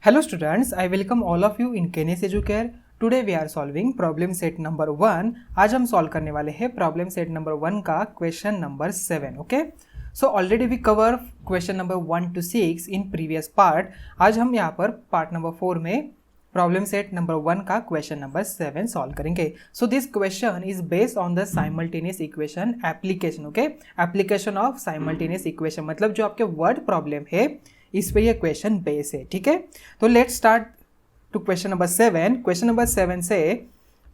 Hello students, I welcome all of you in Kenes Educare. Today we are solving problem set number 1. आज हम solve करने वाले हैं problem set number 1 का question number 7. Okay, so already we cover question number 1 to 6 in previous part. आज हम यहाँ पर पार्ट नंबर 4 में प्रॉब्लम सेट नंबर 1 का क्वेश्चन नंबर 7 सॉल्व करेंगे. So this question is based on the simultaneous equation application. Okay, application of simultaneous equation मतलब जो आपके वर्ड प्रॉब्लम है इस पे ये क्वेश्चन बेस है. ठीक है, तो let's start to question number 7. Question number 7 से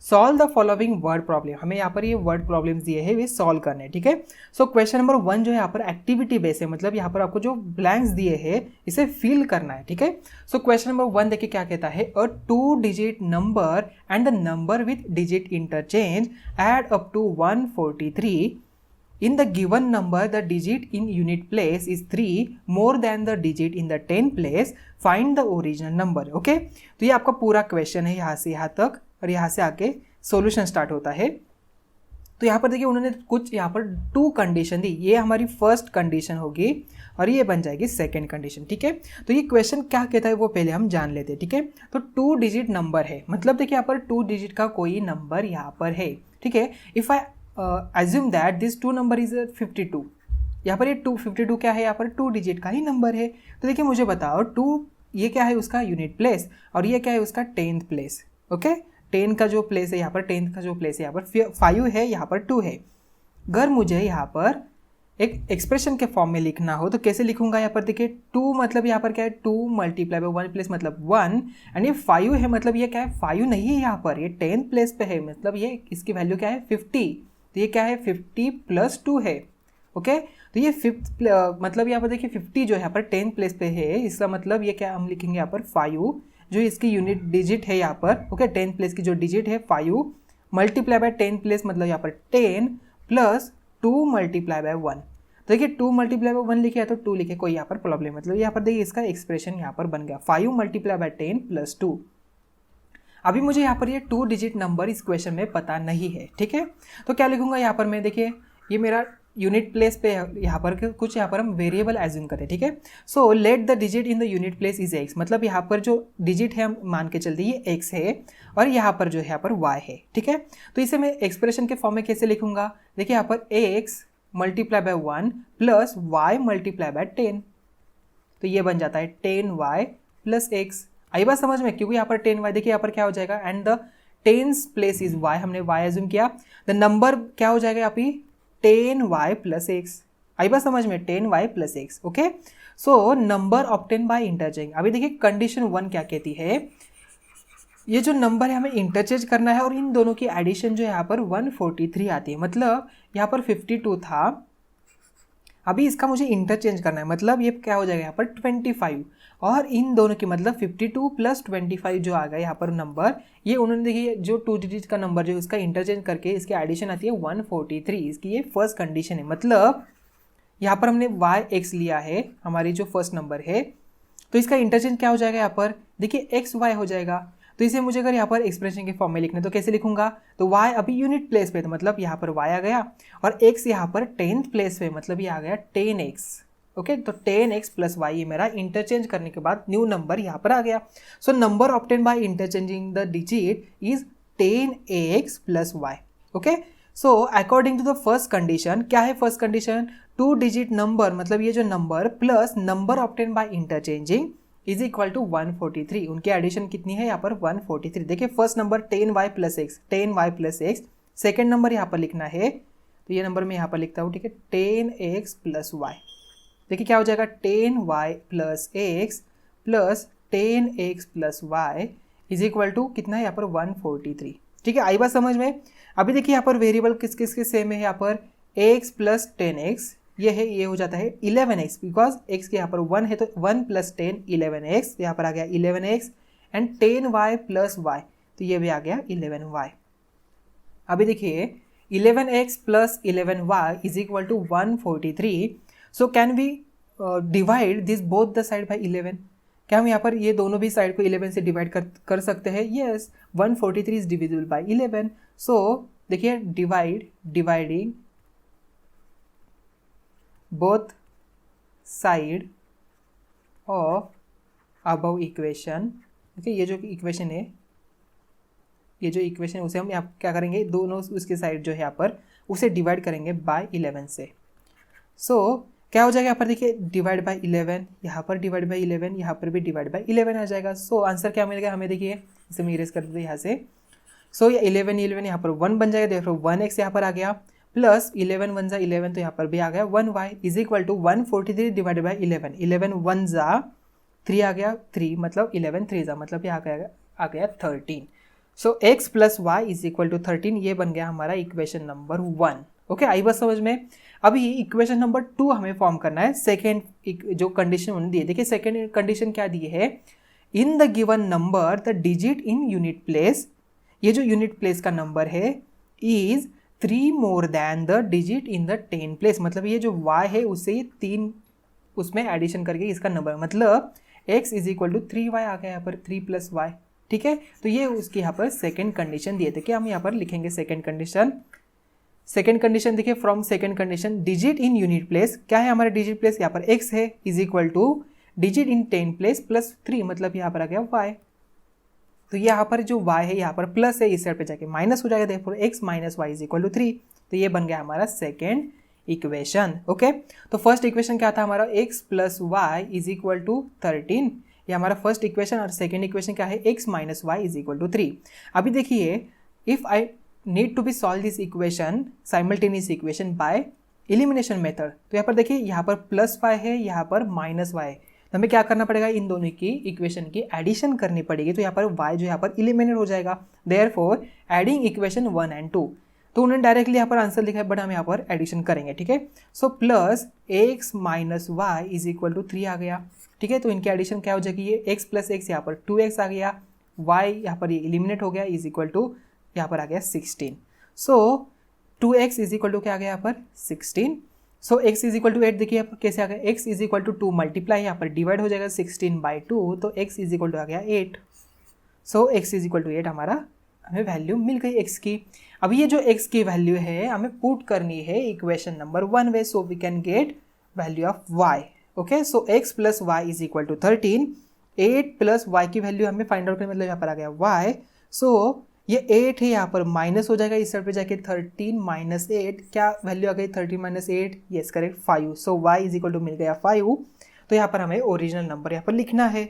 solve the following word problem. हमें यहाँ पर ये वर्ड प्रॉब्लम्स दिए हैं वे सॉल्व करने. ठीक है, सो क्वेश्चन नंबर 1 जो है यहाँ पर एक्टिविटी बेस है, मतलब यहाँ पर आपको जो ब्लैंक्स दिए हैं इसे फिल करना है. ठीक है, सो क्वेश्चन नंबर 1 देखिए क्या कहता है. A 2 digit number and the number with digit interchange add up to 143. In the given number, the digit in unit place is 3 more than the digit in the 10 place. Find the original number. Okay? तो ये आपका पूरा question है यहाँ से यहाँ तक, और यहाँ से आके सॉल्यूशन स्टार्ट होता है. तो यहाँ पर देखिए उन्होंने कुछ यहाँ पर 2 कंडीशन दी. ये हमारी फर्स्ट कंडीशन होगी और ये बन जाएगी सेकेंड कंडीशन. ठीक है, तो ये क्वेश्चन क्या कहता है वो पहले हम जान लेते हैं. ठीक है, तो 2 digit नंबर है, मतलब देखिए यहाँ पर 2 digit का कोई नंबर यहाँ पर है. ठीक है, if I assume that this 2 number is 52. यहाँ पर ये 252 क्या है, यहाँ पर 2 digit का ही नंबर है. तो देखिए मुझे बताओ 2 ये क्या है उसका यूनिट प्लेस और ये क्या है उसका 10th प्लेस. ओके, 10 का जो प्लेस है यहाँ पर 10th का जो प्लेस है यहाँ पर 5 है, यहाँ पर 2 है. अगर मुझे यहाँ पर एक एक्सप्रेशन के फॉर्म में लिखना हो तो कैसे लिखूंगा. यहाँ पर देखिए 2 मतलब यहाँ पर क्या है 2 मल्टीप्लाई बाय 1 प्लेस मतलब 1, एंड ये 5 है मतलब ये क्या है 5 नहीं है, यहाँ पर ये 10th प्लेस पे है, मतलब ये इसकी वैल्यू क्या है 50. तो ये क्या है 50 + 2 है. ओके, तो ये फिफ्थ मतलब यहाँ पर देखिए 50 जो है यहाँ पर 10th प्लेस पे है, इसका मतलब ये क्या हम लिखेंगे यहाँ पर 5 जो इसकी यूनिट डिजिट है यहाँ पर. ओके, 10th प्लेस की जो डिजिट है 5 मल्टीप्लाई बाय 10th प्लेस मतलब यहाँ पर 10 + 2 मल्टीप्लाई बाय 1. तो देखिए 2 मल्टीप्लाई बाय 1 लिखे तो 2 लिखे, कोई यहाँ पर प्रॉब्लम मतलब यहाँ पर देखिए इसका एक्सप्रेशन यहाँ पर बन गया 5 मल्टीप्लाई बाय 10 + 2. अभी मुझे यहाँ पर ये 2 digit नंबर इस क्वेश्चन में पता नहीं है. ठीक है, तो क्या लिखूंगा यहाँ पर मैं, देखिए ये मेरा यूनिट प्लेस पे यहाँ पर कुछ यहाँ पर हम वेरिएबल एज्यूम करें. ठीक है, so let the digit in the unit place is x, मतलब यहाँ पर जो डिजिट है हम मान के चलते ये x है और यहाँ पर जो है यहाँ पर y है. ठीक है, तो इसे मैं एक्सप्रेशन के फॉर्म में कैसे लिखूंगा. देखिए यहाँ पर x multiply by 1 + y multiply bye 10, तो ये बन जाता है 10y + x. आई बात समझ में, क्योंकि यहाँ पर 10y देखिए यहाँ पर क्या हो जाएगा and the 10th place is y, हमने y एज्यूम किया. द नंबर क्या हो जाएगा यहाँ पे 10y + x. आई बात समझ में 10y + x. ओके, सो नंबर ऑब्टेन बाय इंटरचेंज. अभी देखिए कंडीशन 1 क्या कहती है, ये जो नंबर है हमें इंटरचेंज करना है और इन दोनों की एडिशन जो है यहाँ पर 143 आती है. मतलब यहाँ पर 52 था, अभी इसका मुझे इंटरचेंज करना है, मतलब ये क्या हो जाएगा यहाँ पर 25 और इन दोनों की मतलब 52 + 25 जो आ गया यहाँ पर नंबर, ये उन्होंने देखिए जो 2 digit का नंबर जो इसका इंटरचेंज करके इसकी एडिशन आती है 143. इसकी ये फर्स्ट कंडीशन है, मतलब यहाँ पर हमने yx लिया है हमारी जो फर्स्ट नंबर है, तो इसका इंटरचेंज क्या हो जाएगा यहाँ पर देखिए xy हो जाएगा. तो इसे मुझे अगर यहाँ पर एक्सप्रेशन के फॉर्म में लिखना है तो कैसे लिखूंगा, तो y अभी यूनिट प्लेस पे, तो मतलब यहाँ पर y आ गया और x यहाँ पर 10th प्लेस पे, मतलब ये आ गया 10x. ओके, तो 10x + y ये मेरा इंटरचेंज करने के बाद न्यू नंबर यहाँ पर आ गया. So number obtain by interchanging the digit is 10ax + y. Okay, so according to the first condition, क्या है फर्स्ट कंडीशन 2 digit नंबर मतलब ये जो number plus number obtain by interchanging is equal to 143. उनकी एडिशन कितनी है यहाँ पर 143. देखिए first number 10y + x, 10y + x. Second number यहाँ पर लिखना है तो ये नंबर मैं यहाँ पर लिखता हूँ. ठीक है, 10x + y. देखिए क्या हो जाएगा 10y + x + 10x + y is equal to कितना है यहाँ पर 143. ठीक है, आई बात समझ में. अभी देखिए यहाँ पर वेरिएबल किस किस के सेम है, यहाँ पर x + 10x ये है, ये हो जाता है 11x, बिकॉज x के यहाँ पर 1 है तो 1 + 10 11x, यहाँ पर आ गया 11x एंड 10y + y, तो ये भी आ गया 11y. अभी देखिए 11x + 11y is equal to 143. So can we divide this both the side by 11. क्या हम यहाँ पर ये दोनों भी साइड को 11 से डिवाइड कर सकते हैं. Yes, 143 is divisible by 11. सो देखिए dividing both side of above equation, okay, ये जो इक्वेशन है, ये जो इक्वेशन है उसे हम यहाँ क्या करेंगे, दोनों उसके साइड जो है यहाँ पर उसे डिवाइड करेंगे बाय 11 से। सो क्या हो जाएगा यहाँ पर, देखिए डिवाइड बाय 11, यहाँ पर डिवाइड बाय 11, यहाँ पर भी डिवाइड बाय 11 आ जाएगा। सो आंसर क्या मिलेगा हमें, देखिए इसे मैं इरेज कर देते यहाँ से। सो ये 11 यहाँ पर 1 बन जाएगा, देखो 1x यहाँ पर आ गया, प्लस 11 1 जा 11 तो यहाँ पर भी आ गया 1y is equal to 143 divided by 11, 11 1 जा 3 आ गया 3, मतलब 11 3 जा मतलब ये आ गया 13। So x plus Y is equal to 13, ये बन गया हमारा इक्वेशन नंबर 1। ओके, आई बस समझ में। अभी इक्वेशन नंबर 2 हमें फॉर्म करना है। सेकेंड जो कंडीशन उन्होंने दी, देखिए सेकेंड कंडीशन क्या दी है, in the given number the digit in unit place, ये जो यूनिट प्लेस का नंबर है is 3 more than the digit in the 10 place, मतलब ये जो y है उससे 3 उसमें एडिशन करके इसका नंबर, मतलब x is equal to 3y आ गया यहाँ पर, 3 प्लस वाई। ठीक है, तो ये उसकी यहाँ पर सेकेंड कंडीशन दिए थे। क्या हम यहाँ पर लिखेंगे सेकेंड कंडीशन, सेकेंड कंडीशन देखिए from second condition digit in unit place, क्या है हमारा डिजिट प्लेस यहाँ पर x है, is equal two digit in 10 place plus 3, मतलब यहाँ पर आ गया y। तो यहाँ पर जो y है यहाँ पर प्लस है, इस साइड पे जाके माइनस हो जाएगा, देखो x minus Y is equal to 3। तो ये बन गया हमारा सेकेंड इक्वेशन। ओके, तो फर्स्ट इक्वेशन क्या था हमारा, x plus Y is equal to 13, ये हमारा फर्स्ट इक्वेशन। और सेकेंड इक्वेशन क्या है, x minus Y is equal to 3। अभी देखिए if I need to be solve this equation simultaneous equation by elimination method, तो यहाँ पर देखिए यहाँ पर प्लस वाई है, यहाँ पर माइनस वाई है, तो हमें क्या करना पड़ेगा, इन दोनों की इक्वेशन की एडिशन करनी पड़ेगी। तो यहाँ पर y जो यहाँ पर इलिमिनेट हो जाएगा, देयरफॉर एडिंग इक्वेशन 1 and 2। तो उन्होंने डायरेक्टली यहाँ पर आंसर लिखा है, बट हम यहाँ पर एडिशन करेंगे। ठीक है, so plus x minus Y is equal to 3 आ गया। ठीक है, तो इनकी एडिशन क्या हो जाएगी, ये x प्लस एक्स यहाँ पर 2x आ गया, y यहाँ पर ये इलिमिनेट हो गया, इज इक्वल टू यहाँ पर आ गया 16। सो 2x इज इक्वल टू क्या आ गया यहाँ पर 16। So x is equal to 8, देखिए यहाँ पर कैसे आ गया, x is equal to 2 multiply यहाँ पर डिवाइड हो जाएगा 16 बाई 2, तो x इज इक्वल टू आ गया 8। सो x इज इक्वल टू 8 हमारा हमें वैल्यू मिल गई x की। अभी ये जो x की वैल्यू है हमें पुट करनी है इक्वेशन नंबर 1 में, so we can get value of y। Okay, so x plus Y is equal to 13, 8 plus Y की वैल्यू हमें फाइंड आउट करनी, मतलब यहाँ पर आ गया y। सो ये 8 है यहाँ पर माइनस हो जाएगा, इस साइड पे जाके 13 माइनस 8, क्या वैल्यू आ गई 13 minus 8, yes correct 5। So y is equal to मिल गया 5। तो यहाँ पर हमें ओरिजिनल नंबर यहाँ पर लिखना है।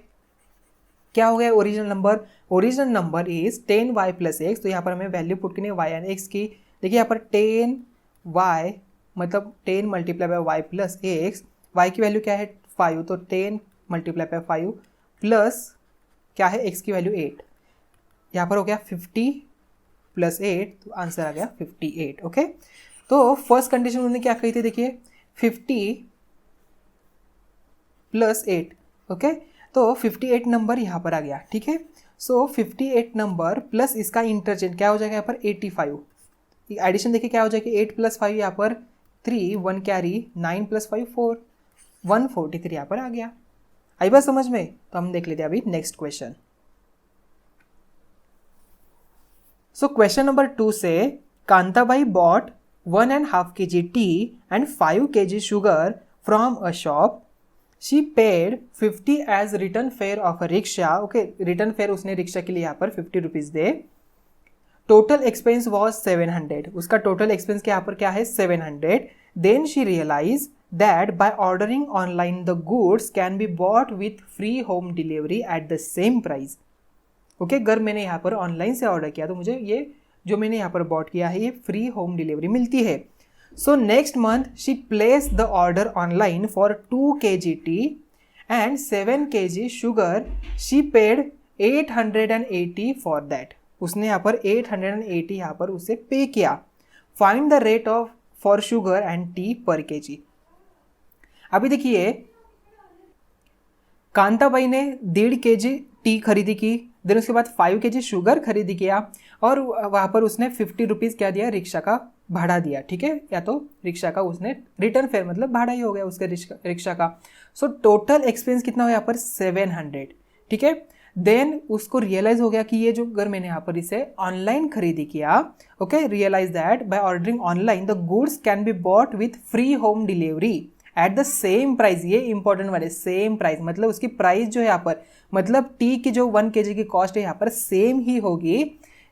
क्या हो गया original number, original number is 10y plus x. तो यहाँ पर हमें वैल्यू पुट करनी है y एंड x की। देखिए यहाँ पर 10y मतलब 10 multiply by Y plus X, y की वैल्यू क्या है 5, तो 10 मल्टीप्लाई बाय 5 प्लस क्या है x की वैल्यू 8, यहाँ पर हो गया 50 प्लस 8, तो आंसर आ गया 58। ओके, तो फर्स्ट कंडीशन उन्होंने क्या कही थी, देखिए 50 प्लस 8। ओके, तो 58 नंबर यहाँ पर आ गया। ठीक है, सो 58 नंबर प्लस इसका इंटरचेंज क्या हो जाएगा यहाँ पर 85, एडिशन देखिए क्या हो जाएगा 8 प्लस 5 यहाँ पर 3, 1 कैरी, 9 प्लस 5 4, 143 यहाँ पर आ गया। आई बात समझ में। तो हम देख लेते हैं अभी next question. So question number 2 से Kantabai bought 1.5 kg tea and 5 kg sugar from a shop. She paid 50 as return fare of a rickshaw. Okay, return fare उसने रिक्शा के लिए यहाँ पर 50 rupees they. Total expense was 700. उसका total expense के यहाँ पर क्या है 700. Then she realized that by ordering online the goods can be bought with free home delivery at the same price. Okay, अगर मैंने यहाँ पर ऑनलाइन से ऑर्डर किया तो मुझे ये जो मैंने यहाँ पर बॉट किया है ये फ्री होम डिलीवरी मिलती है। So next month she place the order online for 2 kg T and 7 kg sugar. She paid 880 for that. उसने यहाँ पर 880 यहाँ पर उसे पे किया। Find the rate of for sugar and T पर kg। अभी देखिए कांताबाई ने 1.5 kg टी खरीदी की, देन उसके बाद 5 kg शुगर खरीदी किया और वहाँ पर उसने 50 रुपीज़ क्या दिया, रिक्शा का भाड़ा दिया। ठीक है, या तो रिक्शा का उसने रिटर्न फेयर मतलब भाड़ा ही हो गया उसके रिक्शा का। सो टोटल एक्सपेंस कितना हो यहाँ पर 700। ठीक है, देन उसको रियलाइज हो गया कि ये जो अगर मैंने यहाँ पर इसे ऑनलाइन खरीदी किया, okay, realize that by ordering online the goods can be bought with free home delivery at the same price, ये इंपॉर्टेंट वाले सेम प्राइस, मतलब उसकी प्राइस जो है यहाँ पर, मतलब टी की जो 1 kg की कॉस्ट है यहाँ पर सेम ही होगी,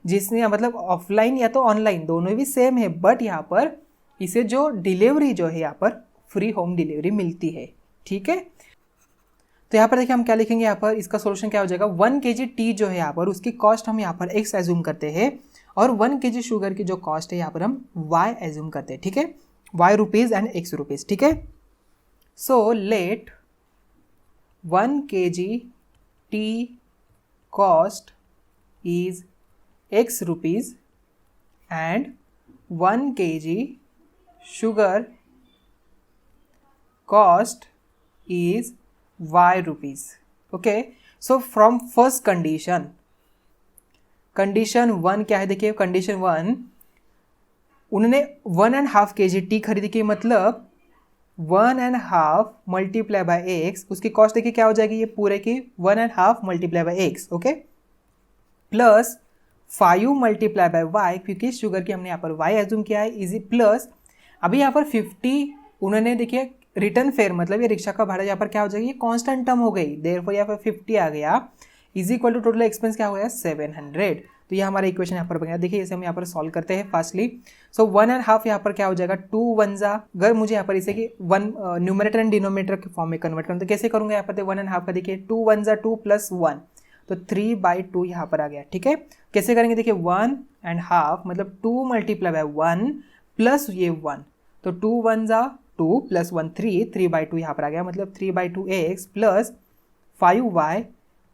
जिसने मतलब ऑफलाइन या तो ऑनलाइन दोनों भी सेम है, बट यहाँ पर इसे जो डिलीवरी जो है यहाँ पर फ्री होम डिलीवरी मिलती है। ठीक है, तो यहाँ पर देखिए हम क्या लिखेंगे, यहाँ पर इसका सोल्यूशन क्या हो जाएगा, 1 kg टी जो है यहाँ पर उसकी कॉस्ट हम यहाँ पर x एज्यूम करते हैं, और 1 kg शुगर की जो कॉस्ट है यहाँ पर हम y एज्यूम करते हैं। ठीक है, y rupees and x rupees. ठीक है, so let 1 kg T cost is x rupees and 1 kg sugar cost is y rupees. Okay, so from first condition, condition 1 क्या है, देखिए कंडीशन 1 उन्होंने 1.5 kg टी खरीदी की, मतलब 1.5 मल्टीप्लाई बाय एक्स, उसकी कॉस्ट देखिए क्या हो जाएगी, ये पूरे की 1.5 multiply by X, okay, plus 5 multiply by Y, क्योंकि शुगर की हमने यहाँ पर वाई एज्यूम किया है, इजी, प्लस अभी यहाँ पर 50 उन्होंने देखिए रिटर्न फेयर, मतलब ये रिक्शा का भाड़ा यहाँ पर क्या हो जाएगी, ये कांस्टेंट टर्म हो गई, देयरफॉर यहाँ पर 50 आ गया, is equal to total expense क्या हो गया 700। तो ये हमारा इक्वेशन यहाँ पर बन गया। देखिए इसे हम यहाँ पर सॉल्व करते हैं फास्टली। सो 1.5 यहाँ पर क्या हो जाएगा 2 1 अगर मुझे यहाँ पर इसे कि 1 न्यूमरेटर एंड डिनोमिनेटर के फॉर्म में कन्वर्ट करूँ तो कैसे करूँगा, यहाँ पर 1.5 का देखिए 2 1 2 प्लस 1, तो 3/2 यहाँ पर आ गया। ठीक है, कैसे करेंगे, देखिए 1.5 मतलब 2 मल्टीप्लाई बाय 1 प्लस ये 1, तो 2 1 2 प्लस 1 3/2 यहाँ पर आ गया, मतलब 3/2x plus 5y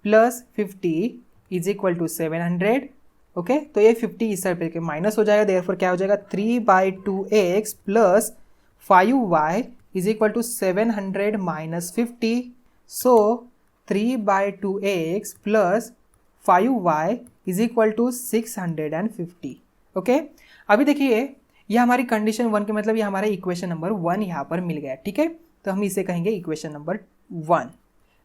plus 50 is equal to 700। Okay, तो ये 50 इस साइड पे माइनस हो जाएगा, देयरफॉर क्या हो जाएगा 3/2x plus 5y is equal to 700 minus 50, so 3/2x plus 5y is equal to 650। Okay, अभी देखिए ये हमारी कंडीशन 1 के मतलब ये हमारा इक्वेशन नंबर 1 यहाँ पर मिल गया। ठीक है, तो हम इसे कहेंगे equation number 1।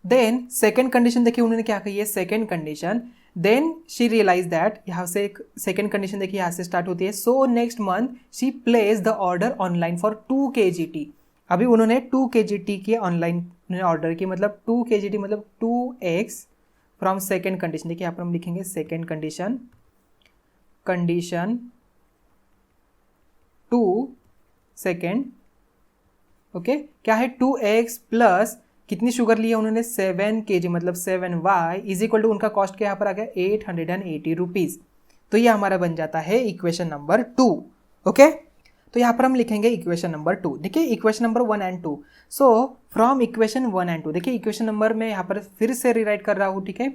Then second condition देखिए उन्होंने क्या कही है, second condition, then she realize that, यहाँ से एक सेकेंड कंडीशन देखिए यहाँ से स्टार्ट होती है, so next month she place the order online for 2 kg T. अभी उन्होंने 2 kg टी की ऑनलाइन ऑर्डर की, मतलब 2 kg टी मतलब 2x फ्रॉम सेकेंड कंडीशन। देखिए यहाँ पर हम लिखेंगे second condition, condition 2 second, okay, क्या है 2x प्लस कितनी शुगर ली है उन्होंने 7 kg मतलब 7y इज इक्वल टू उनका कॉस्ट क्या यहाँ पर आ गया 880 रुपीज़। तो ये हमारा बन जाता है इक्वेशन नंबर 2। ओके, तो यहाँ पर हम लिखेंगे इक्वेशन नंबर 2। देखिए equation number 1 and 2, so from equation 1 and 2 देखिए इक्वेशन नंबर में यहाँ पर फिर से रिराइट कर रहा हूँ। ठीक है,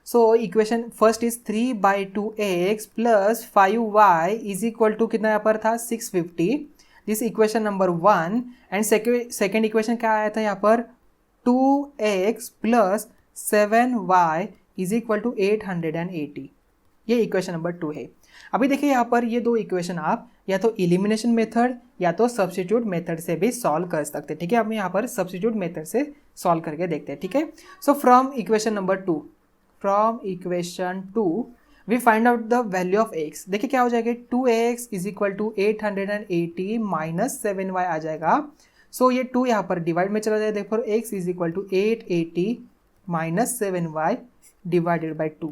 so equation first is 3/2x plus 5y is equal to कितना यहाँ पर था 650, this equation number 1, and second equation क्या आया था यहाँ पर 2x plus 7y is equal to 880, ये इक्वेशन नंबर 2 है। अभी देखिए यहाँ पर ये दो इक्वेशन आप या तो इलिमिनेशन मेथड या तो सब्स्टिट्यूट मेथड से भी सॉल्व कर सकते हैं। ठीक है, हम यहाँ पर सब्स्टिट्यूट मेथड से सॉल्व करके देखते हैं। ठीक है, so from equation number 2, from equation 2 we find out the value of x। देखिए क्या हो जाएगा 2x is equal to 880 minus 7y आ जाएगा, सो ये 2 यहाँ पर डिवाइड में चला जाएगा, देखो x is equal to 880 minus 7y divided by 2।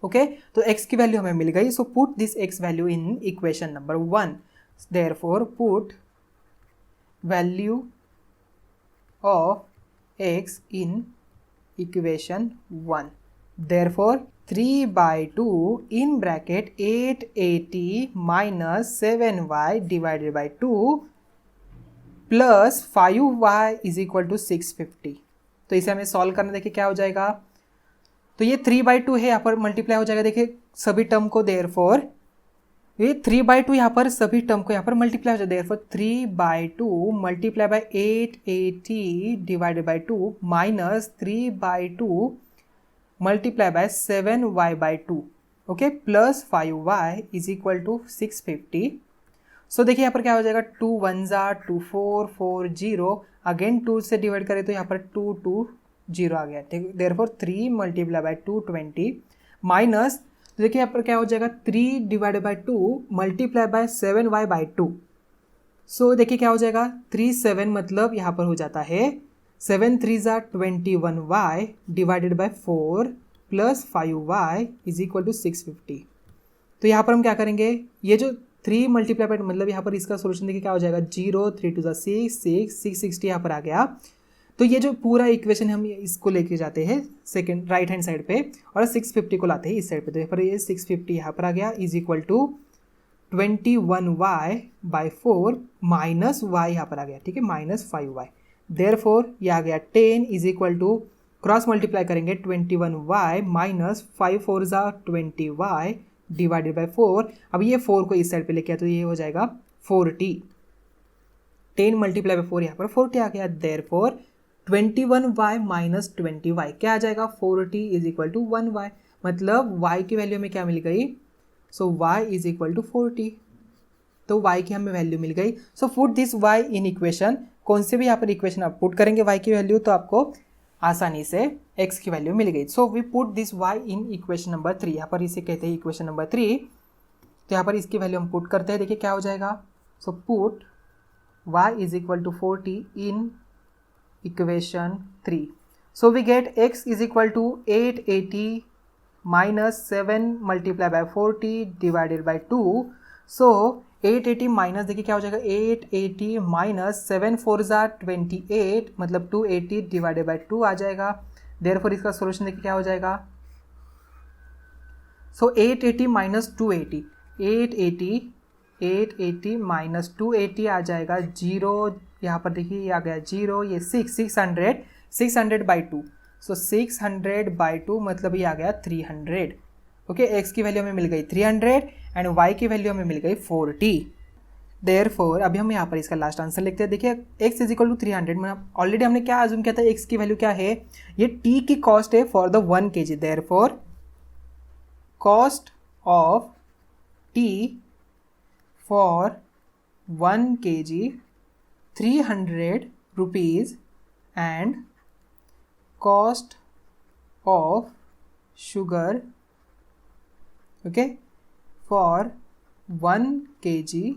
Okay, तो x की वैल्यू हमें मिल गई, so put this x value in equation number 1, therefore put value of x in equation 1, therefore 3/2 in bracket 880 minus 7y divided by 2 plus 5y is equal to 650। तो इसे हमें solve करना, देखिए क्या हो जाएगा, तो ये 3/2 है यहाँ पर मल्टीप्लाई हो जाएगा, देखिए सभी टर्म को, देयरफॉर ये 3/2 यहाँ पर सभी टर्म को यहाँ पर मल्टीप्लाई हो जाएगा, therefore 3/2 multiply by 880 divided by 2 minus 3/2 multiply by 7y/2, okay, plus 5y is equal to 650। So देखिए यहाँ पर क्या हो जाएगा 2 1 2 4 4 0, अगेन 2 से डिवाइड करें तो यहाँ पर 2 2 0 आ गया। देयरफॉर 3 मल्टीप्लाई बाय 220 माइनस, तो देखिए यहाँ पर क्या हो जाएगा 3 divided by 2 multiply by 7y/2, सो देखिए क्या हो जाएगा, 37 मतलब यहाँ पर हो जाता है 7 3 ज़ा 21y divided by 4 plus 5y is equal to 650। तो यहाँ पर हम क्या करेंगे, ये जो 3 मल्टीप्लाई बाय मतलब यहाँ पर इसका सोल्यूशन देखिए क्या हो जाएगा, 0 3 2 ज़ा 6 660 यहाँ पर आ गया। तो ये जो पूरा इक्वेशन हम इसको लेके जाते हैं सेकंड राइट हैंड साइड पे और 650 को लाते हैं इस साइड पे, तो यहाँ पर ये 650 यहाँ पर आ गया is equal to 21y by 4 minus y यहाँ पर आ गया, ठीक है, माइनस 5y। देयरफॉर ये आ गया 10 is equal to cross multiply करेंगे 21y माइनस 5 4 ज़ा 20y डिवाइडेड बाई 4। अब ये 4 को इस साइड पे लेके आया तो ये हो जाएगा 40। 10 मल्टीप्लाई बाई 4 यहाँ पर 40 आ गया। देयरफॉर 21y माइनस 20y क्या आ जाएगा, 40 इज इक्वल टू 1y। मतलब y की वैल्यू में क्या मिल गई, सो y इज इक्वल टू 40। तो y की हमें वैल्यू मिल गई। So put this y in equation, कौन से भी यहाँ पर इक्वेशन आप पुट करेंगे y की वैल्यू तो आपको आसानी से x की वैल्यू मिल गई। So we put this y in equation number 3, यहाँ पर इसे कहते हैं इक्वेशन नंबर 3। तो यहाँ पर इसकी वैल्यू हम पुट करते हैं, देखिए क्या हो जाएगा। So put y is equal to 40 in equation 3। So we get x is equal to 880 minus 7 multiply by 40 divided by 2। So 880 minus देखिए क्या हो जाएगा, 880 माइनस 7 4 ज़ा 28 मतलब 280 डिवाइडेड बाय 2 आ जाएगा। देयरफॉर इसका सोल्यूशन देखिए क्या हो जाएगा। सो 880 माइनस 280, 880 माइनस 280 आ जाएगा 0, यहाँ पर देखिए ये आ गया 0, ये 600 बाई 2। सो 600 बाई 2 मतलब ये आ गया 300। ओके, x की वैल्यू हमें मिल गई 300 एंड y की वैल्यू हमें मिल गई 40। देयरफॉर अभी हम यहाँ पर इसका लास्ट आंसर लिखते हैं। देखिए x इज इक्वल टू 300 में ऑलरेडी हमने क्या अज्यूम किया था, x की वैल्यू क्या है, ये t की कॉस्ट है for the 1 kg। Therefore cost of t for 1 kg 300 rupees and cost of sugar okay for 1 kg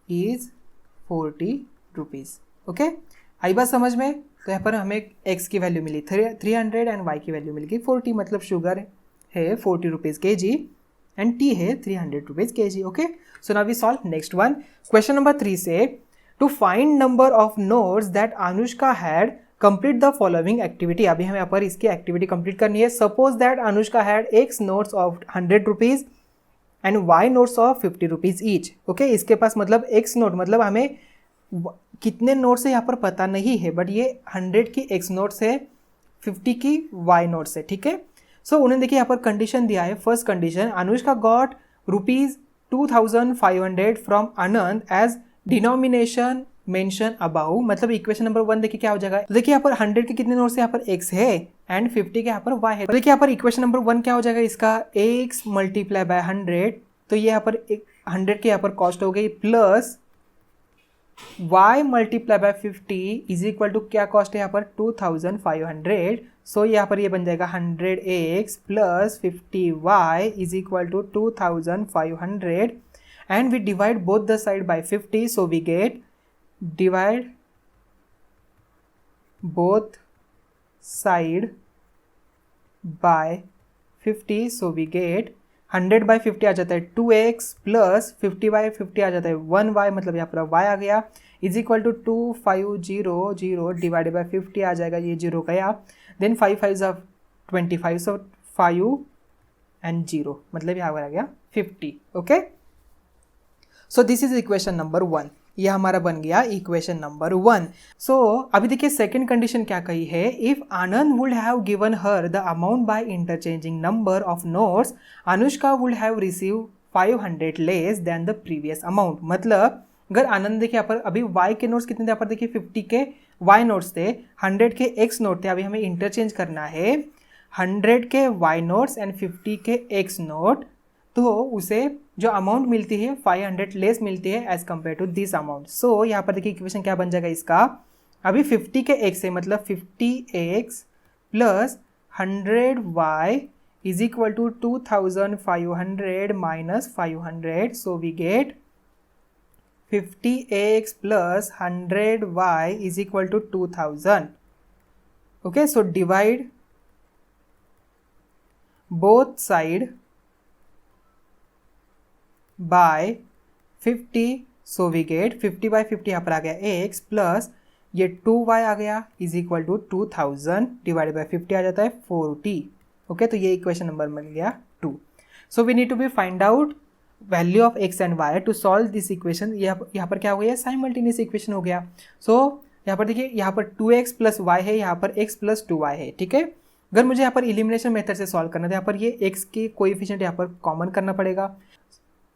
is 40 rupees. Okay, आई बात समझ में। तो यहाँ पर हमें x की वैल्यू मिली 300 एंड y की वैल्यू मिल गई 40, मतलब शुगर है 40 रुपीज़ kg एंड टी है 300 rupees kg। Okay, so now we solve next one. Question number 3 से to find number of notes that Anushka had complete the following activity. अभी हमें यहाँ पर इसकी एक्टिविटी कंप्लीट करनी है। Suppose that Anushka had x notes of 100 rupees and y notes of 50 rupees each. Okay, इसके पास मतलब x नोट मतलब हमें कितने नोट्स है यहाँ पर पता नहीं है, बट ये 100 की x नोट्स है, 50 की y नोट्स है, ठीक है। सो उन्हें देखिए यहाँ पर कंडीशन दिया है। First condition, Anushka got ₹2500 from Anand as denomination mention above. मतलब इक्वेशन नंबर 1 देखिए क्या हो जाएगा। तो देखिए यहाँ पर 100 के कितने नोट्स है, यहाँ पर x है एंड 50 के यहाँ पर y है। तो देखिए यहाँ पर इक्वेशन नंबर 1 क्या हो जाएगा इसका, x मल्टीप्लाई बाय 100। तो ये यहाँ पर 100 के यहाँ पर कॉस्ट हो गई plus y multiply by 50 is equal to क्या कॉस्ट है यहाँ पर 2500। सो यहाँ पर ये बन जाएगा 100x plus 50y is equal to 2500 and we divide both the side by 50। So we get divide both side by 50। so we get 100 by 50 आ जाता है 2x प्लस 50 by 50 आ जाता है 1y, मतलब यहाँ पर y आ गया is equal to 2500 divided by 50 आ जाएगा, ये 0 गया। देन 5 5 25, सो 5 एंड 0 मतलब यहाँ पर आ गया 50। Okay, so this is equation number 1। ये हमारा बन गया इक्वेशन नंबर 1। सो अभी देखिए सेकंड कंडीशन क्या कही है, if Anand would have given her the amount by interchanging number of notes Anushka would have receive 500 less than the previous amount. मतलब अगर आनंद देखिए यहाँ पर अभी y के नोट्स कितने थे, यहाँ पर देखिए 50 के y नोट्स थे, 100 के x नोट थे। अभी हमें इंटरचेंज करना है 100 के y नोट्स एंड 50 के x नोट, तो उसे जो अमाउंट मिलती है 500 लेस मिलती है as compare to this amount. So यहाँ पर देखिए इक्वेशन क्या बन जाएगा इसका, अभी 50 के x है मतलब 50x plus 100y is equal to 2500 minus 500। So we get 50x plus 100y is equal to 2000. Okay, so divide both side by 50. So we get 50 by 50 यहाँ पर आ गया x प्लस ये 2y आ गया is equal to 2000 divided by 50 आ जाता है 40. ओके, तो ये इक्वेशन नंबर मिल गया 2. So we need to be find out value of x and y to solve this equation. यहाँ पर क्या हो गया, साइमल्टेनियस इक्वेशन हो गया. सो यहाँ पर देखिए, यहाँ पर 2x प्लस वाई है, यहाँ पर x प्लस 2y है. ठीक है, अगर मुझे यहाँ पर इलिमिनेशन मेथड से सॉल्व करना था, यहाँ पर ये x के कोएफिशिएंट यहाँ पर कॉमन करना पड़ेगा.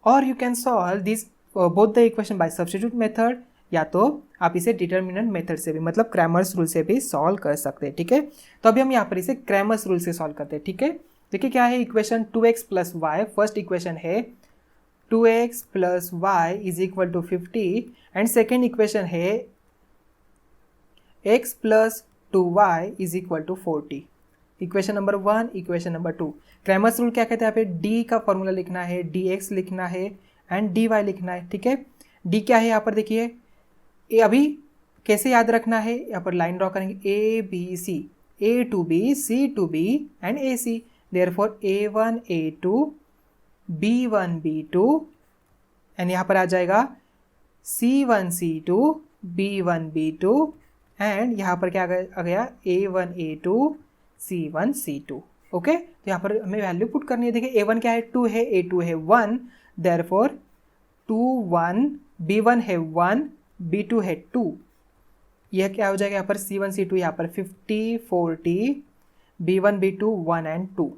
और you can solve this both the equation by substitute method, या तो आप इसे डिटर्मिनेंट मेथड से भी, मतलब क्रैमर्स रूल से भी सॉल्व कर सकते हैं. ठीक है, तो अभी हम यहाँ पर इसे क्रैमर्स रूल से सॉल्व करते हैं. ठीक है, देखिए क्या है equation 2x plus Y. First equation है 2x plus Y is equal to 50 and second equation है x plus 2y is equal to 40. Equation number 1, equation number 2. Cramer's rule क्या कहते हैं, यहाँ पे d का फॉर्मूला लिखना है, dx लिखना है एंड dy लिखना है. ठीक है, d क्या है यहाँ पर देखिए, ये अभी कैसे याद रखना है, यहाँ पर लाइन ड्रॉ करेंगे A B C, A to B, C to B and A C. Therefore A1 A2 B1 B2 and यहाँ पर आ जाएगा C1 C2 B1 B2 and यहाँ पर क्या आ गया A1 A2 C1 C2. Okay, तो यहाँ पर हमें वैल्यू पुट करनी है. देखिए A1 क्या है, 2 है, A2 है 1, देयरफॉर 2 1, B1 है 1, B2 है 2. यह क्या हो जाएगा यहाँ पर C1 C2, यहाँ पर 50 40, B1 B2 1 एंड 2.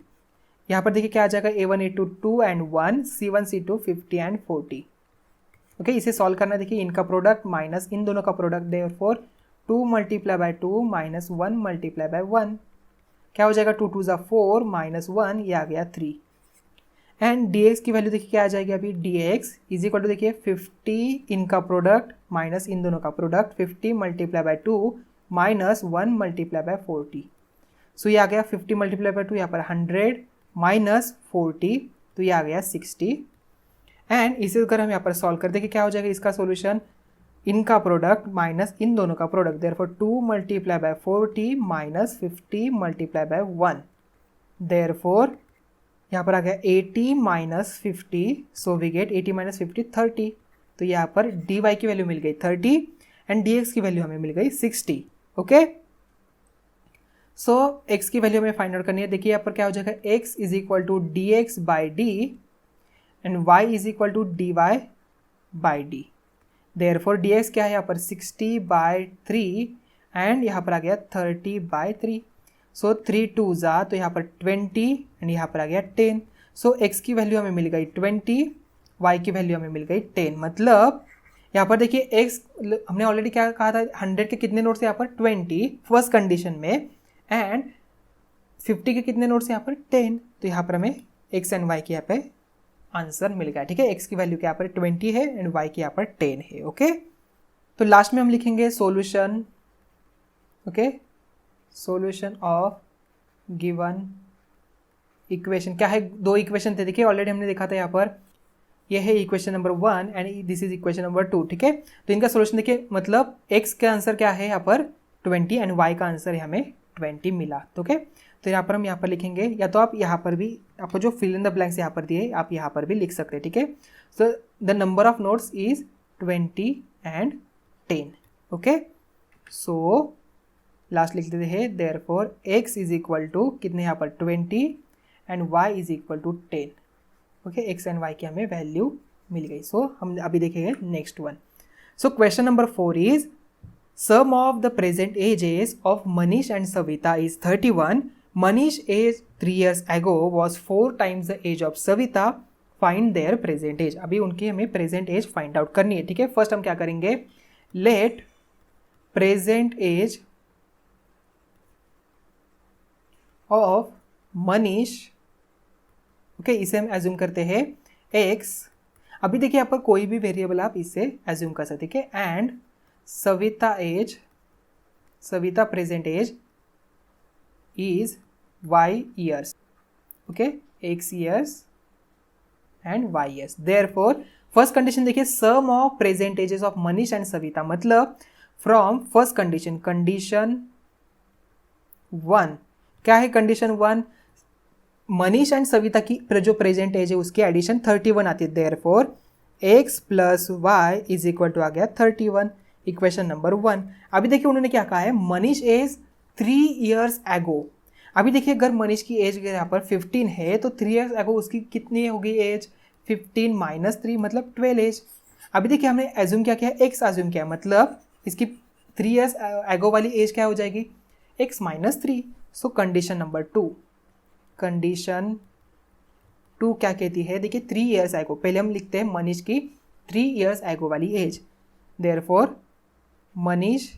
यहाँ पर देखिए क्या आ जाएगा A1 A2 2 and 1, C1 C2 50 and 40. Okay, इसे सॉल्व करना. देखिए इनका प्रोडक्ट माइनस इन दोनों का product, therefore 2 multiply bye 2 minus 1 multiply by 1. क्या हो जाएगा 2 2 ज़ा 4 माइनस 1, ये आ गया 3. एंड dx की वैल्यू देखिए क्या आ जाएगी अभी, dx इज इक्वल टू देखिए 50 इनका प्रोडक्ट माइनस इन दोनों का product, 50 multiply bye 2 minus 1 multiply by 40. सो ये आ गया 50 मल्टीप्लाई बाय 2, यहाँ पर 100 माइनस 40, तो ये आ गया 60. एंड इसे अगर हम यहाँ पर सॉल्व कर देंगे क्या हो जाएगा इसका सॉल्यूशन, इनका प्रोडक्ट माइनस इन दोनों का product, therefore 2 multiply by 40 minus 50 multiply by 1, therefore यहाँ पर आ गया 80 minus 50. So we get 80 minus 50 30. तो यहाँ पर dy की वैल्यू मिल गई 30 एंड dx की वैल्यू हमें मिल गई 60. ओके, सो x की वैल्यू हमें फाइंड आउट करनी है. देखिए यहाँ पर क्या हो जाएगा, x is equal to d x by d and y is equal to d y by d. Therefore dx क्या है यहाँ पर 60 बाई 3 एंड यहाँ पर आ गया 30 बाई 3. सो 3 2 ज़ा, तो यहाँ पर 20 एंड यहाँ पर आ गया 10. सो x की वैल्यू हमें मिल गई 20, y की वैल्यू हमें मिल गई 10. मतलब यहाँ पर देखिए x हमने ऑलरेडी क्या कहा था, 100 के कितने नोट्स यहाँ पर 20 फर्स्ट कंडीशन में एंड 50 के कितने नोट्स यहाँ पर 10. तो यहाँ पर हमें x एंड y की यहाँ पे आंसर मिल गया. ठीक है, x की वैल्यू क्या यहाँ पर 20 है एंड y की यहाँ पर 10 है. ओके, तो लास्ट में हम लिखेंगे solution. Okay, solution of given equation. क्या है, दो इक्वेशन थे. देखिए ऑलरेडी हमने देखा था यहाँ पर, यह है equation number 1 and this is equation number 2. ठीक है, तो इनका सॉल्यूशन देखिए, मतलब x का आंसर क्या है यहाँ पर 20 एंड y का आंसर है हमें 20 मिला. ओके, तो यहाँ पर हम यहाँ पर लिखेंगे, या तो आप यहाँ पर भी आपको जो फिल इन द ब्लैंक्स यहाँ पर दिए आप यहाँ पर भी लिख सकते हैं. ठीक है, so the number of notes is 20 and 10. Okay, so last लिख देते हैं, therefore x is equal to कितने यहाँ पर 20 and y is equal to 10. Okay, x and y की हमें वैल्यू मिल गई. सो हम अभी देखेंगे next one. So question number 4 is sum of the present ages of Manish and Savita is 31. Manish age 3 years ago was 4 times the age of Savita. Find their present age. अभी उनकी हमें present age find out करनी है. ठीक है, first हम क्या करेंगे, let present age of Manish, okay, इसे हम एज्यूम करते हैं x. अभी देखिए यहाँ पर कोई भी वेरिएबल आप इससे एज्यूम कर सकते हैं. And Savita age, Savita present age is y years. Okay, x years and y years. Therefore, first condition देखिए, sum of present ages of Manish and Savita, मतलब फ्रॉम फर्स्ट कंडीशन, कंडीशन 1 क्या है, कंडीशन 1 मनीष एंड सविता की जो present as है उसकी addition 31 आती है, therefore x plus Y is equal to आ गया 31, इक्वेशन नंबर 1। अभी देखिए उन्होंने क्या कहा है, मनीष एज 3 ईयर्स एगो। अभी देखिए अगर मनीष की एज यहाँ पर 15 है तो 3 ईयर्स एगो उसकी कितनी होगी एज, 15 माइनस 3 मतलब 12 एज। अभी देखिए हमने एज्यूम क्या किया, एक्स एज्यूम किया, मतलब इसकी 3 ईयर्स एगो वाली एज क्या हो जाएगी, x माइनस 3। सो कंडीशन नंबर 2, कंडीशन 2 क्या कहती है, देखिए 3 ईयर्स एगो, पहले हम लिखते हैं मनीष की 3 ईयर्स एगो वाली age, therefore Manish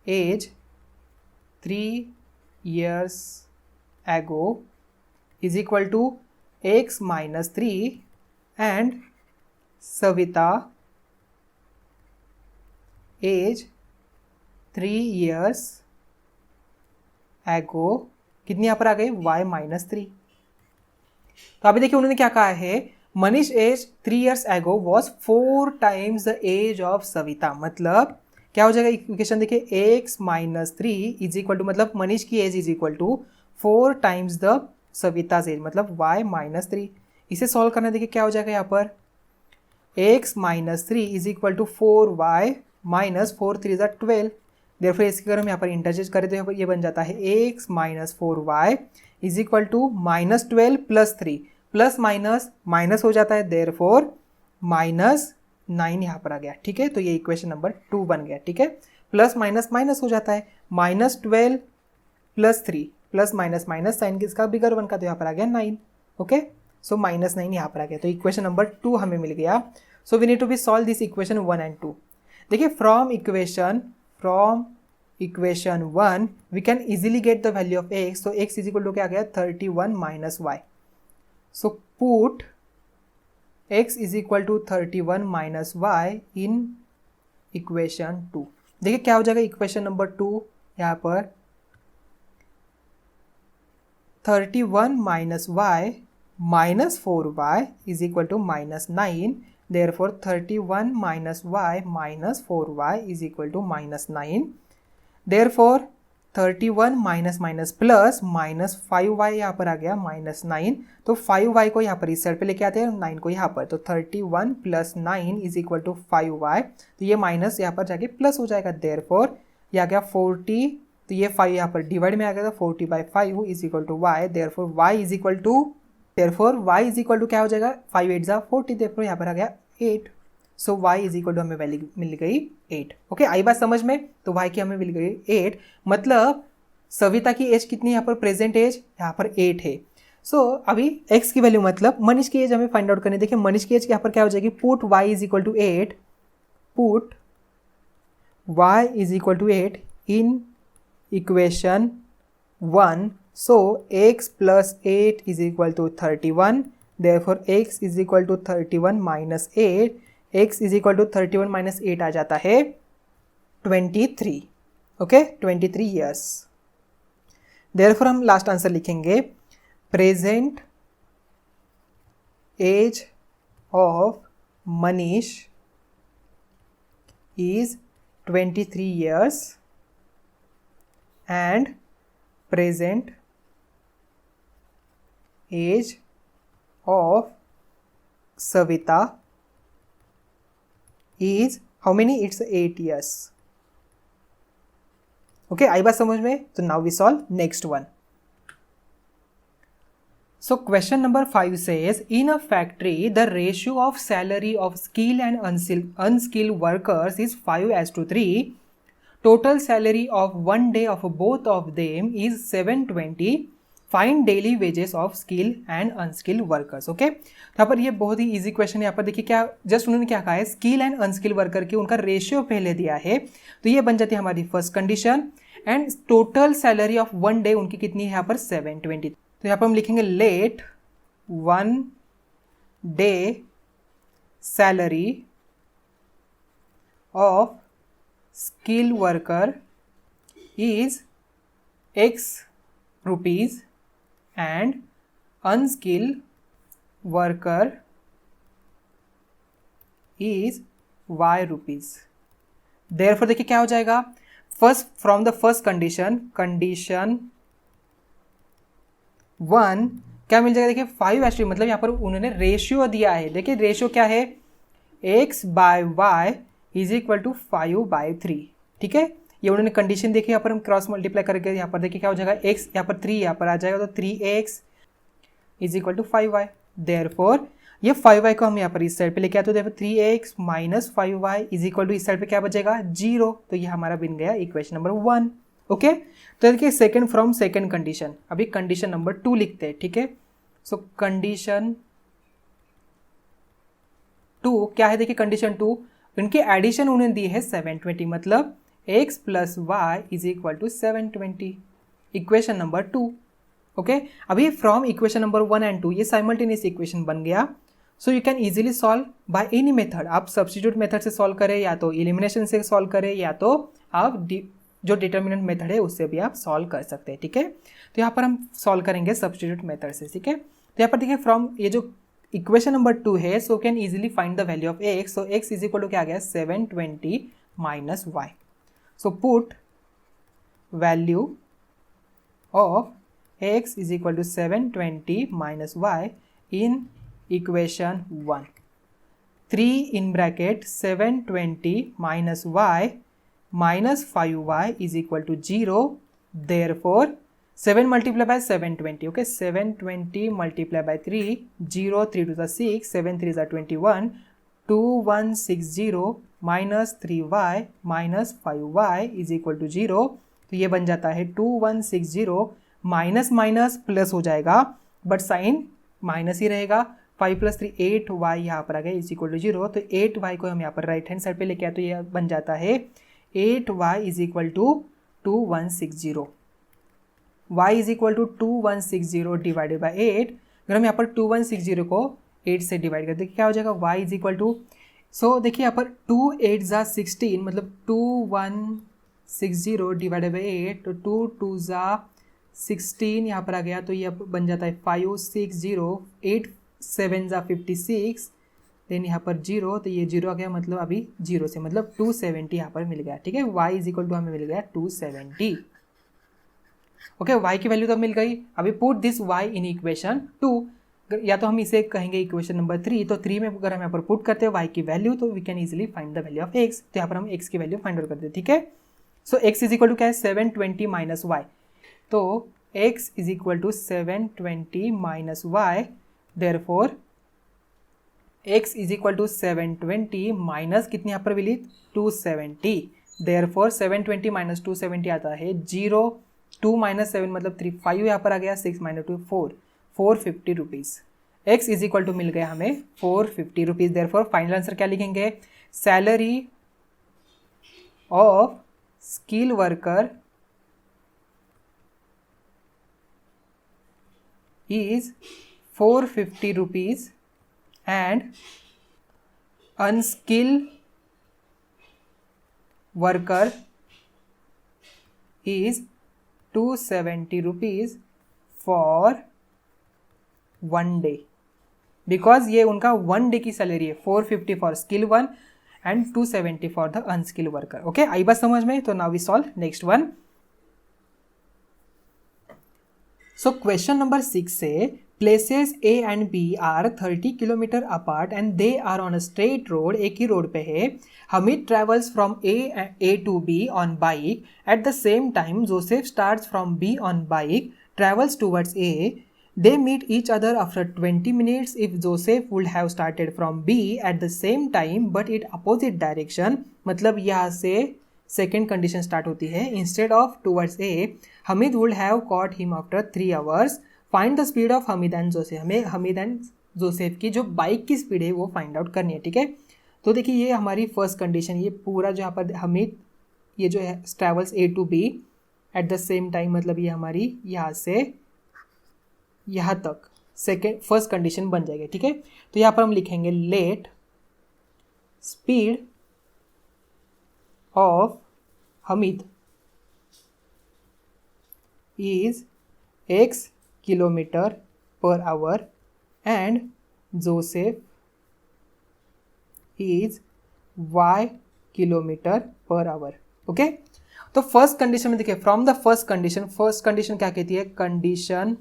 age 3 years ago is equal to x minus 3 and Savita age 3 years ago कितनी यहाँ पर आ गई, y माइनस 3। तो अभी देखिए उन्होंने क्या कहा है, Manish age 3 years ago was 4 times the age of Savita, मतलब क्या हो जाएगा इक्वेशन देखिए, x minus 3 is equal to, मतलब मनीष की age is equal to 4 times the Savita's age, मतलब y माइनस 3। इसे सॉल्व करना देखिए क्या हो जाएगा यहाँ पर, x minus 3 is equal to 4y minus 4 3 ज़ा 12, देयरफॉर इसके अगर हम यहाँ पर इंटरचेंज करें तो यहाँ पर ये बन जाता है x minus 4y is equal to minus 12 plus 3, plus minus minus हो जाता है, देयरफॉर माइनस 9 यहाँ पर आ गया, ठीक है। तो ये इक्वेशन नंबर 2 बन गया, ठीक है। प्लस माइनस माइनस हो जाता है, minus 12 plus 3 plus minus minus sign किसका, बिगर वन का, तो यहाँ पर आ गया 9, ओके। सो माइनस 9 यहाँ पर आ गया, तो इक्वेशन नंबर 2 हमें मिल गया। So we need to be solve this equation 1 and 2। देखिए from equation 1 we can easily get the value of x, तो x इज इक्वल टू क्या आ गया 31 minus y। So put x is equal to 31 minus y in equation 2। देखिए क्या हो जाएगा equation number 2, यहाँ पर 31 minus y minus 4y is equal to minus 9, therefore 31 minus y minus 4y is equal to minus 9, therefore 31 minus minus plus minus 5y यहाँ पर आ गया माइनस 9, तो 5y को यहाँ पर इस साइड पे लेके आते हैं, 9 को यहाँ पर, तो 31 plus 9 is equal to 5y, तो ये माइनस यहाँ पर जाके प्लस हो जाएगा, therefore ये आ गया 40, तो ये 5 यहाँ पर डिवाइड में आ गया, तो 40/5 is equal to y, therefore y is equal to क्या हो जाएगा, 5 8 ज़ा 40, therefore यहाँ पर आ गया 8। सो y इज इक्वल टू हमें वैल्यू मिल गई 8, ओके। आई बात समझ में, तो y की हमें मिल गई 8, मतलब सविता की एज कितनी यहाँ पर, प्रेजेंट एज यहाँ पर 8 है। सो अभी x की वैल्यू मतलब मनीष की एज हमें फाइंड आउट करनी है। देखिए मनीष की एज यहाँ पर क्या हो जाएगी, put y is equal to 8, put y is equal to 8 in equation 1, so x plus 8 is equal to 31, therefore x is equal to 31 minus 8, x is equal to 31 minus 8 आ जाता है 23, okay, 23 years। therefore हम last answer लिखेंगे, present age of Manish is 23 years and present age of Savita is how many? It's 8 years. Okay, आई बात समझ में? तो now we solve next one. So question number 5 says, in a factory the ratio of salary of skilled and unskilled workers is 5:3. Total salary of one day of both of them is 720. Find daily wages of skilled and unskilled workers. Okay, यहाँ पर ये बहुत ही easy question है। यहाँ पर देखिए क्या just उन्होंने क्या कहा है, स्किल एंड अनस्किल वर्कर की उनका रेशियो पहले दिया है, तो ये बन जाती है हमारी first condition. And total salary of one day उनकी कितनी है यहाँ पर 720, तो यहाँ पर हम लिखेंगे let one day salary of skilled worker is X rupees and unskilled worker is y rupees. Therefore देखिए क्या हो जाएगा, first from the first condition, condition 1 क्या मिल जाएगा, देखिए 5 मतलब यहाँ पर उन्होंने रेशियो दिया है। देखिए रेशियो क्या है, x by y is equal to 5/3। ठीक है, ये उन्होंने कंडीशन देखी, यहाँ पर हम क्रॉस मल्टीप्लाई करके यहाँ पर देखिए क्या हो जाएगा, x यहाँ पर 3 यहाँ पर आ जाएगा, तो 3x is equal to 5y। Therefore ये 5y को हम यहाँ पर इस साइड पे लेके आते, तो 3x minus 5y is equal to इस साइड पे क्या बचेगा 0। तो ये हमारा बन गया इक्वेशन नंबर 1। ओके, तो देखिए सेकंड फ्रॉम सेकंड कंडीशन, अभी कंडीशन नंबर 2 लिखते हैं। ठीक है, सो कंडीशन 2 क्या है, देखिए कंडीशन 2 इनकी एडिशन उन्होंने दी है 720, मतलब x plus Y is equal to 720, equation number 2। Okay, अभी फ्रॉम इक्वेशन नंबर 1 एंड 2 ये साइमल्टेनियस इक्वेशन बन गया। So you can easily solve by any method, आप सब्स्टिट्यूट मेथड से सॉल्व करें, या तो एलिमिनेशन से सॉल्व करें, या तो आप जो डिटर्मिनेंट मेथड है उससे भी आप सॉल्व कर सकते हैं। ठीक है, तो यहाँ पर हम सॉल्व करेंगे सब्स्टिट्यूट मेथड से। ठीक है, तो यहाँ पर देखिए फ्रॉम ये जो इक्वेशन नंबर 2 है, so can easily find the value of x। So x is equal to क्या आ गया 720 minus y. So put value of x is equal to 720 minus y in equation 1. 3 in bracket 720 minus y minus 5y is equal to 0. Therefore 7 multiplied by 720, okay, 720 multiplied by 3, 0, 3 to the 6, 7 3 is 21, 2160 minus 3y minus 5y is equal to 0. तो ये बन जाता है 2160 minus minus plus हो जाएगा, but sign minus ही रहेगा। 5 plus 3 8y यहाँ पर आ गया इज इक्वल टू 0, तो 8y को हम यहाँ पर राइट हैंड साइड पे लेके आए, तो ये बन जाता है 8y is equal to 2160। y is equal to 2160 divided by 8। अगर हम यहाँ पर 2160 को 8 से डिवाइड करते क्या हो जाएगा, y इज इक्वल टू, सो देखिए यहाँ पर 2 8 जा 16, मतलब 2160 डिवाइडेड बाई 8, तो 2 2 जा 16 यहाँ पर आ गया, तो ये बन जाता है 560, 8 7 जा 56, देन यहाँ पर 0, तो ये 0 आ गया, मतलब अभी 0 से मतलब 270 यहाँ पर मिल गया। ठीक है, y इज इक्वल टू हमें मिल गया 270। ओके, y की वैल्यू तो मिल गई। अभी put this y in equation 2, या तो हम इसे कहेंगे इक्वेशन नंबर 3, तो 3 में अगर हम यहाँ पर पुट करते हैं y की वैल्यू, तो we can easily find the value of x। तो यहाँ पर हम x की वैल्यू फाइंड आउट करते हैं। ठीक है, so x is equal to क्या है 720 माइनस वाई, तो x is equal to 720 minus y. Therefore x is equal to 720 minus कितनी यहाँ पर मिली 270। देयरफॉर 720 माइनस 270 आता है 0, 2 माइनस 7 मतलब 3, 5 यहाँ पर आ गया, 6 minus 2 4, 450 rupees. x is equal to मिल गया हमें 450 रुपीज़। देयरफॉर फाइनल आंसर क्या लिखेंगे, salary of skill worker is 450 rupees and unskilled worker is 270 rupees for 1 day, because ये उनका 1 डे की सैलरी है, 450 for skill one and 270 for the unskill worker. Okay, आई बात समझ में, तो now we solve next one. So question number 6 से places A and B are 30 kilometre apart and they are on a straight road, एक ही road पे है। Hameed travels from A to B on bike at the same time Joseph starts from B on bike travels towards A। They meet each other after 20 minutes. If Joseph would have started from B at the same time but in opposite direction, मतलब यहाँ से second condition start होती है, instead of towards a, Hamid would have caught him after 3 hours. Find the speed of Hamid and Joseph, हमें Hamid and Joseph की जो bike की speed है वो फाइंड आउट करनी है। ठीक है, तो देखिए ये हमारी फर्स्ट कंडीशन, ये पूरा जो यहाँ पर हमीद ये जो है travels A to B at the same time, मतलब ये हमारी यहाँ से यहाँ तक सेकेंड फर्स्ट कंडीशन बन जाएगी। ठीक है, तो यहाँ पर हम लिखेंगे let speed of Hamid is x kilometre per our and Joseph is y kilometre per our. Okay, तो फर्स्ट कंडीशन में देखिए, फ्रॉम द फर्स्ट कंडीशन क्या कहती है, कंडीशन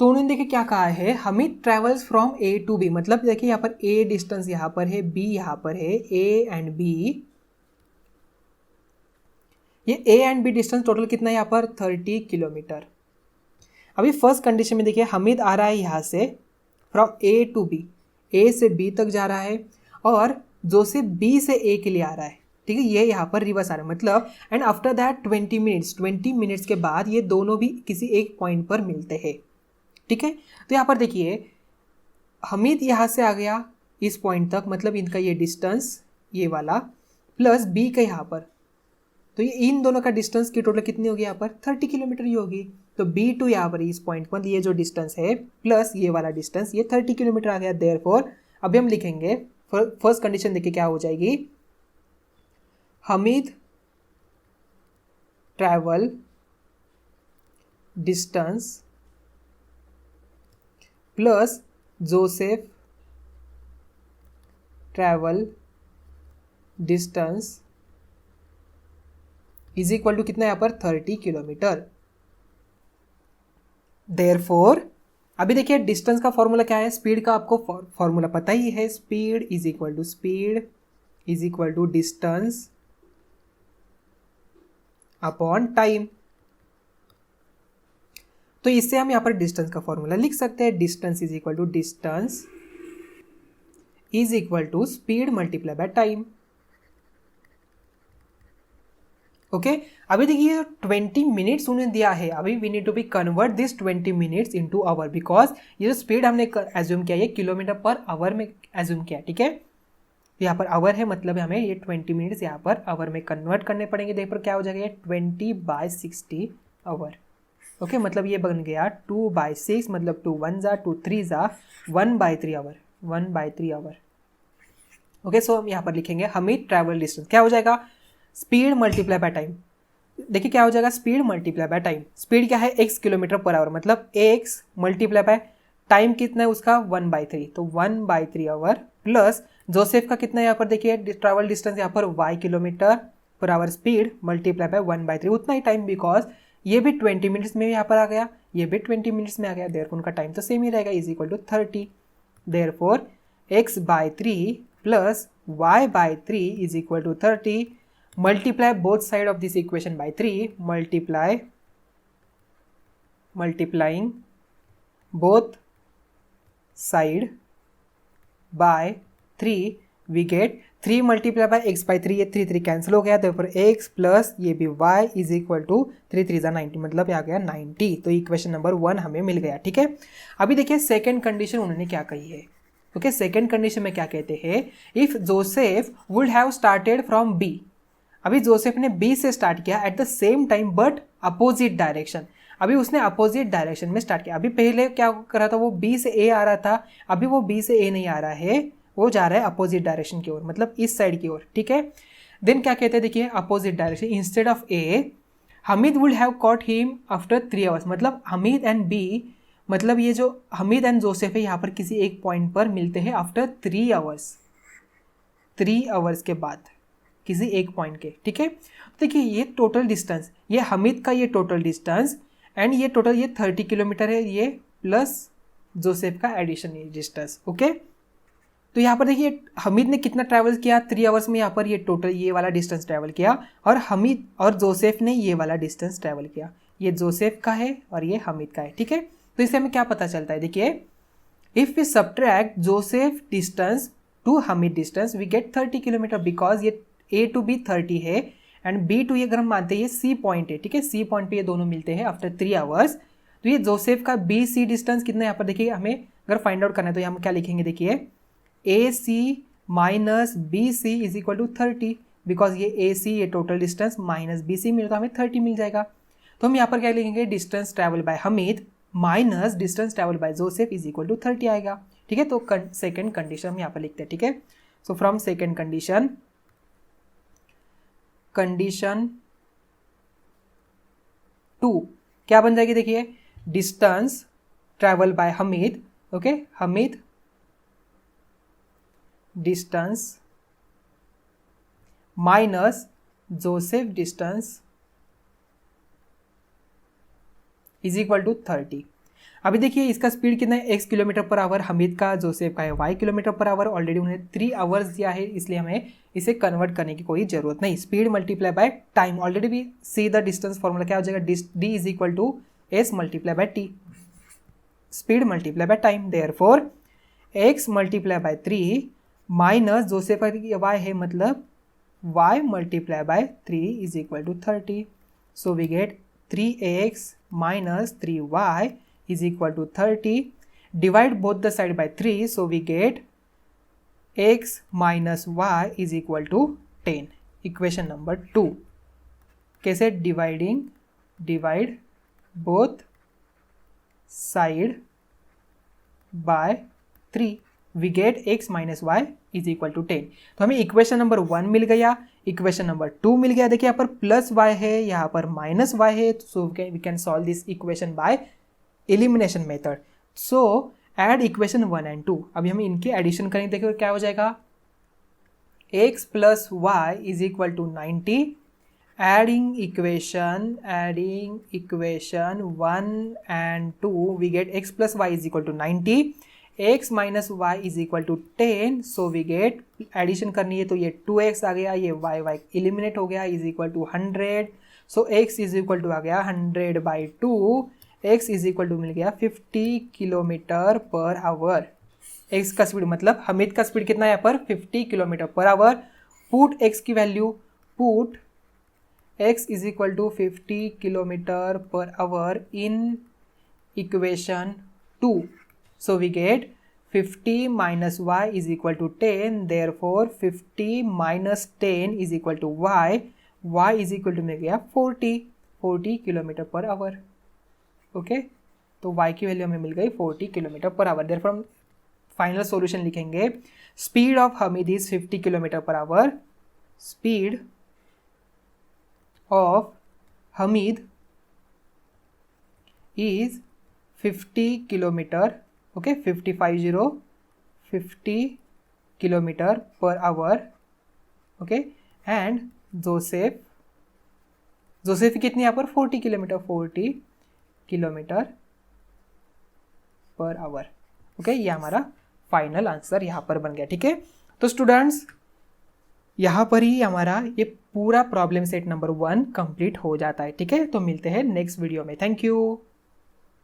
तो उन्होंने देखिए क्या कहा है, Hamid travels from A to B, मतलब देखिए यहाँ पर ए डिस्टेंस यहाँ पर है, बी यहाँ पर है, ए एंड बी, ये A and B distance total कितना है यहाँ पर 30 किलोमीटर। अभी फर्स्ट कंडीशन में देखिए हमिद आ रहा है यहाँ से फ्रॉम ए टू बी, ए से बी तक जा रहा है, और जोसेफ बी से ए के लिए आ रहा है, ठीक है, ये यहाँ पर रिवर्स आ रहा है मतलब, एंड आफ्टर दैट 20 मिनट्स के बाद ये दोनों भी किसी एक पॉइंट पर मिलते हैं, ठीक है। तो यहाँ पर देखिए हमिद यहाँ से आ गया इस पॉइंट तक, मतलब इनका ये डिस्टेंस ये वाला प्लस बी का यहाँ पर, तो ये इन दोनों का डिस्टेंस की टोटल कितनी होगी यहाँ पर 30 किलोमीटर ही होगी। तो बी टू यहाँ पर इस पॉइंट पर ये जो डिस्टेंस है प्लस ये वाला डिस्टेंस, ये 30 किलोमीटर आ गया। देयरफॉर अभी हम लिखेंगे फर्स्ट कंडीशन देखिए क्या हो जाएगी, Hamid travel distance plus Joseph travel distance is equal to कितना यहाँ पर 30 किलोमीटर। देयरफॉर अभी देखिए डिस्टेंस का फॉर्मूला क्या है, स्पीड का आपको फॉर्मूला पता ही है, speed is equal to distance upon time. तो इससे हम यहाँ पर डिस्टेंस का फॉर्मूला लिख सकते हैं, distance is equal to speed multiply by time. Okay, अभी देखिए 20 मिनट्स उन्हें दिया है, अभी we need to be convert this 20 minutes into hour, because ये जो स्पीड हमने एज्यूम किया ये किलोमीटर पर आवर में एज्यूम किया, ठीक है। यहाँ पर आवर है मतलब हमें ये 20 मिनट्स यहाँ पर आवर में कन्वर्ट करने पड़ेंगे। देखिए क्या हो जाएगा, ये 20/60 आवर। ओके, मतलब ये बन गया 2/6, मतलब 2 1 जा 2 3 जा 1/3 आवर, 1/3 आवर। ओके, सो हम यहाँ पर लिखेंगे हमिद ट्रैवल डिस्टेंस क्या हो जाएगा, स्पीड मल्टीप्लाई बाय टाइम। देखिए क्या हो जाएगा, speed multiply by time, speed क्या है x किलोमीटर पर आवर, मतलब x मल्टीप्लाई बाय टाइम कितना है उसका 1/3, तो 1/3 आवर प्लस जोसेफ का कितना है यहाँ पर देखिए ट्रैवल डिस्टेंस यहाँ पर y kilometre per our, speed multiply bye 1/3 उतना ही टाइम, बिकॉज ये भी 20 मिनट्स में यहाँ पर आ गया, ये भी 20 मिनट्स में आ गया, देयरफॉर उनका टाइम तो सेम ही रहेगा, इज इक्वल टू 30। देयरफॉर x/3 plus y/3 is equal to 30। multiply both side of this equation by 3, multiplying both side by 3 we get 3 multiply by x/3, ये 3 कैंसिल हो गया, तो फिर x प्लस ये भी y इज इक्वल टू 3 3 90, मतलब ये आ गया 90। तो इक्वेशन नंबर 1 हमें मिल गया, ठीक है। अभी देखिए सेकेंड कंडीशन उन्होंने क्या कही है। ओके, सेकेंड कंडीशन में क्या कहते हैं, if Joseph would have started from B, अभी जोसेफ ने बी से स्टार्ट किया at the same time but opposite direction, अभी उसने अपोजिट डायरेक्शन में स्टार्ट किया। अभी पहले क्या कर रहा था, वो बी से ए आ रहा था, अभी वो बी से ए नहीं आ रहा है, वो जा रहा है अपोजिट डायरेक्शन की ओर, मतलब इस साइड की ओर, ठीक है। देन क्या कहते हैं देखिए, opposite direction, instead of A Hamid would have caught him after 3 hours, मतलब हमिद एंड बी, मतलब ये जो हमिद एंड जोसेफ है यहाँ पर किसी एक पॉइंट पर मिलते हैं आफ्टर 3 आवर्स, 3 आवर्स के बाद किसी एक पॉइंट के, ठीक है। देखिए ये टोटल डिस्टेंस, ये हमिद का ये टोटल डिस्टेंस एंड ये टोटल ये 30 किलोमीटर है, ये प्लस जोसेफ का एडिशन डिस्टेंस। ओके, तो यहाँ पर देखिए हमिद ने कितना ट्रैवल किया 3 आवर्स में, यहाँ पर ये टोटल ये वाला डिस्टेंस ट्रैवल किया, और हमिद और जोसेफ ने ये वाला डिस्टेंस ट्रैवल किया, ये जोसेफ का है और ये हमिद का है, ठीक है। तो इससे हमें क्या पता चलता है, देखिए if we subtract Joseph distance to Hamid distance we get 30 kilometre, because ये A टू B 30 है एंड B टू ये अगर हम मानते हैं ये C पॉइंट है, ठीक है, C पॉइंट पे ये दोनों मिलते हैं आफ्टर 3 आवर्स। तो ये जोसेफ का BC डिस्टेंस कितना है यहाँ पर देखिए, हमें अगर फाइंड आउट करना है तो यहाँ हम क्या लिखेंगे, देखिए AC minus BC is equal to 30, because ये AC ये टोटल डिस्टेंस माइनस BC मिले तो हमें 30 मिल जाएगा। तो हम यहाँ पर क्या लिखेंगे, distance travel by Hamid minus distance travel by Joseph is equal to 30 आएगा, ठीक है। तो सेकेंड कंडीशन हम यहाँ पर लिखते हैं, ठीक है। सो फ्रॉम सेकेंड कंडीशन 2 क्या बन जाएगी, देखिए distance travel by Hamid, okay, Hamid distance minus Joseph distance is equal to 30। अभी देखिए इसका स्पीड कितना है, x kilometre per hour, Hamid का जोसेफ का है y kilometre per hour. Already उन्हें 3 आवर्स दिया है, इसलिए हमें इसे कन्वर्ट करने की कोई जरूरत नहीं। Speed multiply by time, already भी सी द डिस्टेंस फॉर्मूला क्या हो जाएगा, d is equal to s multiply by t, speed multiply by time. Therefore x multiply by 3 minus Joseph का y है मतलब y multiply by 3 is equal to 30। So we get 3x minus 3y is equal to 30. Divide both the side by 3, so we get x minus y is equal to 10. Equation number 2. कैसे divide both side by 3, we get x minus y is equal to 10. तो हमें equation number 1 मिल गया, equation number 2 मिल गया। देखिए यहाँ पर plus y है, यहाँ पर माइनस y है, so we can solve this equation by elimination method. So add equation 1 and 2। अभी हम इनके एडिशन करेंगे, देखिए क्या हो जाएगा, x plus y is equal to 90। Adding equation 1 and 2 we get x plus y is equal to 90, x minus y is equal to 10। So we get, addition करनी है तो ये 2x आ गया, ये y एलिमिनेट हो गया, is equal to 100। So x is equal to आ गया 100 by 2, x is equal to मिल गया 50 किलोमीटर पर आवर। x का स्पीड मतलब हमीद का स्पीड कितना है यहाँ पर 50 kilometre per hour. Put x की value, put x is equal to 50 kilometre per hour in equation 2। So we get 50 minus y is equal to 10, therefore 50 minus 10 is equal to y is equal to मिल गया 40 kilometre per our. Okay, तो y की value हमें मिल गई 40 kilometre per our. therefore हम final solution लिखेंगे, speed of Hamid is 50 kilometre per our, speed of Hamid is 50 kilometre, okay 50 kilometre per our. Okay, and Joseph कितनी यहाँ पर 40 किलोमीटर पर आवर। ओके, ये हमारा फाइनल आंसर यहाँ पर बन गया। ठीक है, तो स्टूडेंट्स यहाँ पर ही हमारा ये पूरा प्रॉब्लम सेट नंबर 1 कंप्लीट हो जाता है। ठीक है, तो मिलते हैं नेक्स्ट वीडियो में। Thank you.